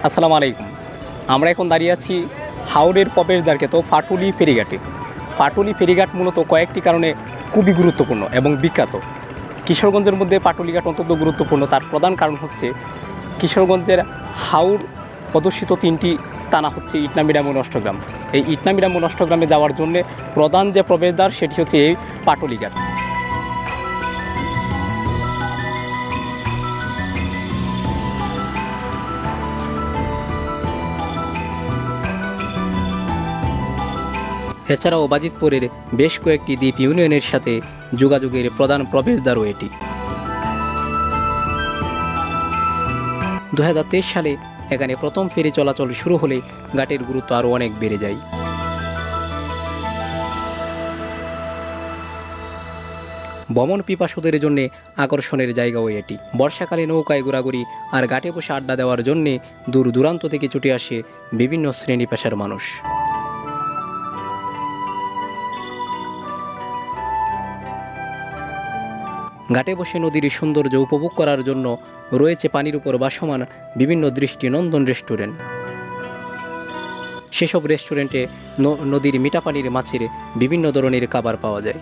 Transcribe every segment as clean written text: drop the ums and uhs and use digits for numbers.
আসসালামু আলাইকুম। আমরা এখন দাঁড়িয়ে আছি হাওরের প্রবেশদ্বারকে তো পাটুলি ফেরিঘাটে। পাটুলি ফেরিঘাট মূলত কয়েকটি কারণে খুবই গুরুত্বপূর্ণ এবং বিখ্যাত। কিশোরগঞ্জের মধ্যে পাটুলি ঘাট অত্যন্ত গুরুত্বপূর্ণ, তার প্রধান কারণ হচ্ছে কিশোরগঞ্জের হাওর প্রদর্শিত তিনটি থানা হচ্ছে ইটনা মিডিয়াম ও নষ্টগ্রাম। এই ইটনা মিডিয়াম ও নষ্টগ্রামে যাওয়ার জন্য প্রধান যে প্রবেশদ্বার সেটি হচ্ছে এই পাটুলি ঘাট। এছাড়াও বাজিতপুরের বেশ কয়েকটি দ্বীপ ইউনিয়নের সাথে যোগাযোগের প্রধান প্রবেশদ্বারও এটি। 2023 সালে এখানে প্রথম ফেরি চলাচল শুরু হলে ঘাটের গুরুত্ব আরও অনেক বেড়ে যায়। ভ্রমণ পিপাসুদের জন্য আকর্ষণের জায়গাও এটি। বর্ষাকালে নৌকায় ঘোরাঘুরি আর ঘাটে বসে আড্ডা দেওয়ার জন্যে দূর দূরান্ত থেকে ছুটে আসে বিভিন্ন শ্রেণী পেশার মানুষ। ঘাটে বসে নদীর সৌন্দর্য উপভোগ করার জন্য রয়েছে পানির উপর ভাসমান বিভিন্ন দৃষ্টিনন্দন রেস্টুরেন্ট। সেসব রেস্টুরেন্টে নদীর মিঠা পানির মাছের বিভিন্ন ধরনের খাবার পাওয়া যায়।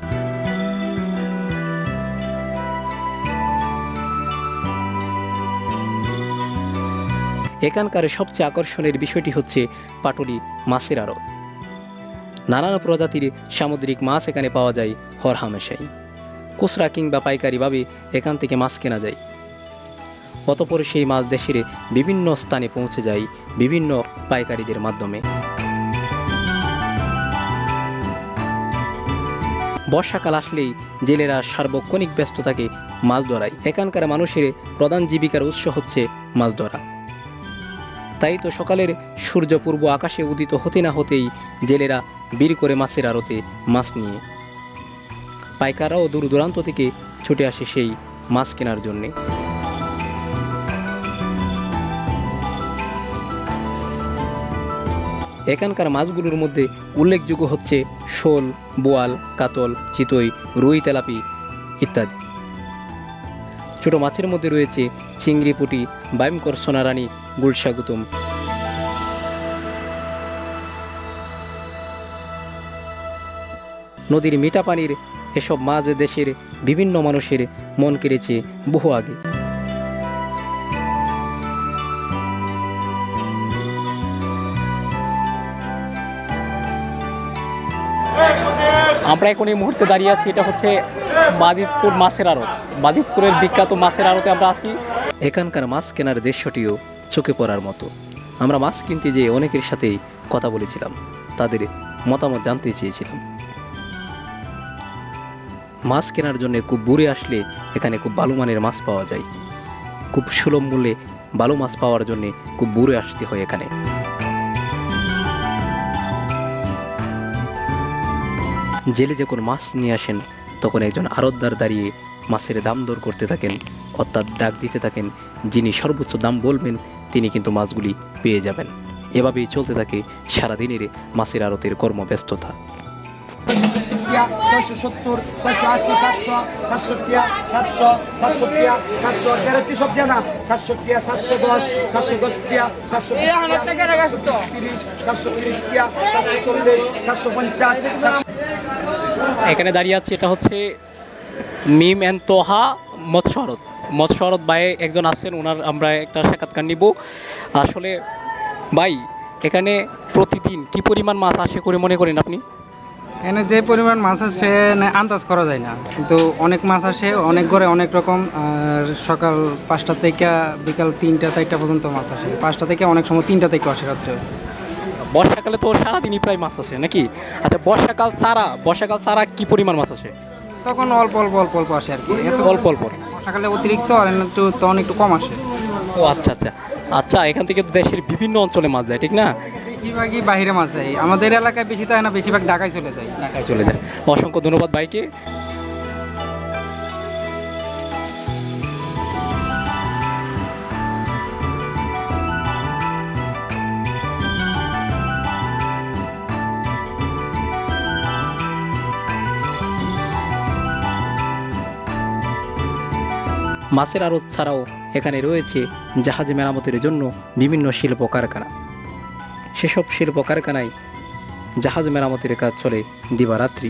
এখানকার সবচেয়ে আকর্ষণের বিষয়টি হচ্ছে পাটুলি মাছের আড়ত। নানান প্রজাতির সামুদ্রিক মাছ এখানে পাওয়া যায় হরহামেশাই। খুচরা কিংবা পাইকারিভাবে এখান থেকে মাছ কেনা যায়। অতঃপর সেই মাছ দেশের বিভিন্ন স্থানে পৌঁছে যায় বিভিন্ন পাইকারিদের মাধ্যমে। বর্ষাকাল আসলেই জেলেরা সার্বক্ষণিক ব্যস্ত থাকে মাছ ধরায়। এখানকার মানুষের প্রধান জীবিকার উৎস হচ্ছে মাছ ধরা। তাই তো সকালের সূর্য পূর্ব আকাশে উদিত হতে না হতেই জেলেরা বীর করে মাছের আড়তে মাছ নিয়ে। পাইকাররাও দূর দূরান্ত থেকে ছুটে আসে সেই মাছ কেনার জন্যে। এখানকার মাছগুলোর মধ্যে উল্লেখযোগ্য হচ্ছে শোল, বোয়াল, কাতল, চিতই, রুই, তেলাপি ইত্যাদি। ছোট মাছের মধ্যে রয়েছে চিংড়ি, পুঁটি, বাইমকর, সোনারানি, গুলশা, গুতুম। নদীর মিঠা পানির এসব মাছ দেশের বিভিন্ন মানুষের মন কেড়েছে বহু আগে। আমরা এখন এই মুহূর্তে দাঁড়িয়ে আছি, এটা হচ্ছে বাজিতপুর মাছের আড়ত। বাজিতপুরের বিখ্যাত মাছের আড়তে আমরা আছি। এখানকার মাছ কেনার দৃশ্যটিও চোখে পড়ার মতো। আমরা মাছ কিনতে যেয়ে অনেকের সাথেই কথা বলেছিলাম, তাদের মতামত জানতে চেয়েছিলাম। মাছ কেনার জন্য খুব দূরে আসলে এখানে খুব ভালো মানের মাছ পাওয়া যায়। খুব সুলভ মূল্যে ভালো মাছ পাওয়ার জন্য খুব দূরে আসতে হয় এখানে। জেলে যখন মাছ নিয়ে আসেন তখন একজন আড়তদার দাঁড়িয়ে মাছের দাম দর করতে থাকেন, অর্থাৎ ডাক দিতে থাকেন। যিনি সর্বোচ্চ দাম বলবেন তিনি কিন্তু মাছগুলি পেয়ে যাবেন। এভাবেই চলতে থাকে সারাদিনের মাছের আড়তের কর্মব্যস্ততা। 670, 680, 700, 700, 700, 700, 700, 13 সব না 700, 710, 710, 730, 730, 740, 750। এখানে দাঁড়িয়ে আছে, এটা হচ্ছে মিম অ্যান্ড তোহা মৎস্য আড়ত। মৎস্য আড়ত ভাই একজন আছেন, ওনার আমরা একটা সাক্ষাৎকার নিব। আসলে ভাই, এখানে প্রতিদিন কি পরিমাণ মাছ আসে করে মনে করেন আপনি? এখানে যে পরিমাণ মাছ আসে আন্দাজ করা যায় না, কিন্তু অনেক মাছ আসে, অনেক ঘরে অনেক রকম। আর সকাল 5টা থেকে বিকাল 3টা 4টা পর্যন্ত মাছ আসে। 5টা থেকে অনেক সময় 3টা থেকে আসে রাত্রে। বর্ষাকালে তো সারাদিনই প্রায় মাছ আসে নাকি? আচ্ছা, বর্ষাকাল ছাড়া কি পরিমাণ মাছ আসে? তখন অল্প অল্প অল্প অল্প আসে আর কি। এত অল্প অল্প। বর্ষাকালে অতিরিক্ত আর তখন একটু কম আসে। ও আচ্ছা আচ্ছা আচ্ছা, এখান থেকে তো দেশের বিভিন্ন অঞ্চলে মাছ যায়, ঠিক না? বেশিরভাগই বাইরে মাছ যায়, আমাদের এলাকায় বেশি থাকে না, বেশিরভাগ ঢাকায় চলে যায়। ঢাকায় চলে যায়। অসংখ্য ধন্যবাদ ভাইকে। মাছের আড়ত ছাড়াও এখানে রয়েছে জাহাজ মেরামতের জন্য বিভিন্ন শিল্প কারখানা। সেসব শিল্প কারখানায় জাহাজ মেরামতের কাজ চলে দিবারাত্রি।